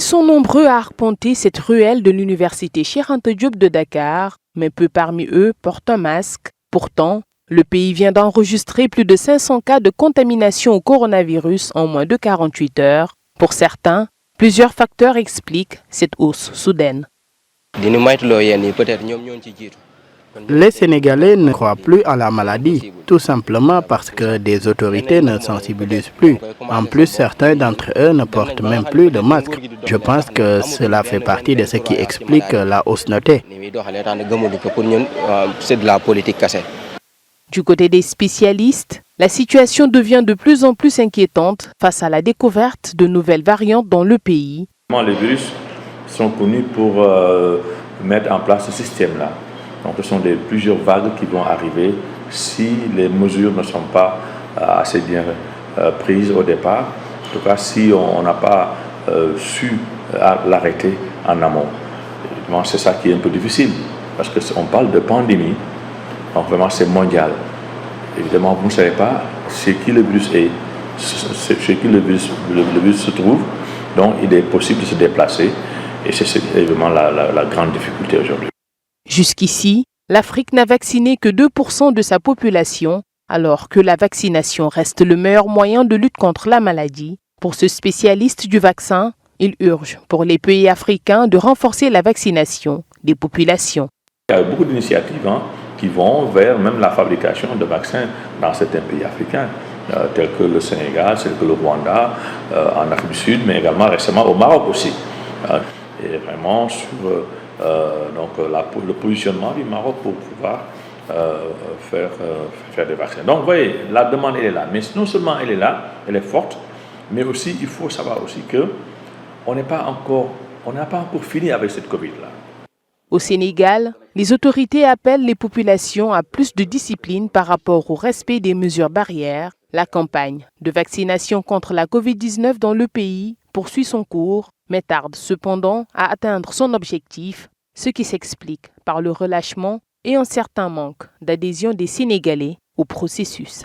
sont nombreux à arpenter cette ruelle de l'université Cheikh Anta Diop de Dakar, mais peu parmi eux portent un masque. Pourtant, le pays vient d'enregistrer plus de 500 cas de contamination au coronavirus en moins de 48 heures. Pour certains, plusieurs facteurs expliquent cette hausse soudaine. Les Sénégalais ne croient plus à la maladie, tout simplement parce que des autorités ne sensibilisent plus. En plus, certains d'entre eux ne portent même plus de masque. Je pense que cela fait partie de ce qui explique la hausse notée. Du côté des spécialistes, la situation devient de plus en plus inquiétante face à la découverte de nouvelles variantes dans le pays. Les virus sont connus pour mettre en place ce système-là. Donc ce sont plusieurs vagues qui vont arriver si les mesures ne sont pas assez bien prises au départ. En tout cas, si on n'a pas su l'arrêter en amont. Évidemment, c'est ça qui est un peu difficile parce qu'on parle de pandémie, donc vraiment c'est mondial. Évidemment, vous ne savez pas chez qui le virus est, chez qui le virus se trouve, donc il est possible de se déplacer et c'est évidemment la grande difficulté aujourd'hui. Jusqu'ici, l'Afrique n'a vacciné que 2% de sa population, alors que la vaccination reste le meilleur moyen de lutte contre la maladie. Pour ce spécialiste du vaccin, il urge pour les pays africains de renforcer la vaccination des populations. Il y a beaucoup d'initiatives qui vont vers même la fabrication de vaccins dans certains pays africains, tels que le Sénégal, tels que le Rwanda, en Afrique du Sud, mais également récemment au Maroc aussi. Et vraiment sur le positionnement du Maroc pour pouvoir faire des vaccins. Donc vous voyez, la demande elle est là, mais non seulement elle est là, elle est forte, mais aussi il faut savoir aussi que on n'a pas encore fini avec cette Covid-là. Au Sénégal, les autorités appellent les populations à plus de discipline par rapport au respect des mesures barrières. La campagne de vaccination contre la Covid-19 dans le pays poursuit son cours, mais tarde cependant à atteindre son objectif, ce qui s'explique par le relâchement et un certain manque d'adhésion des Sénégalais au processus.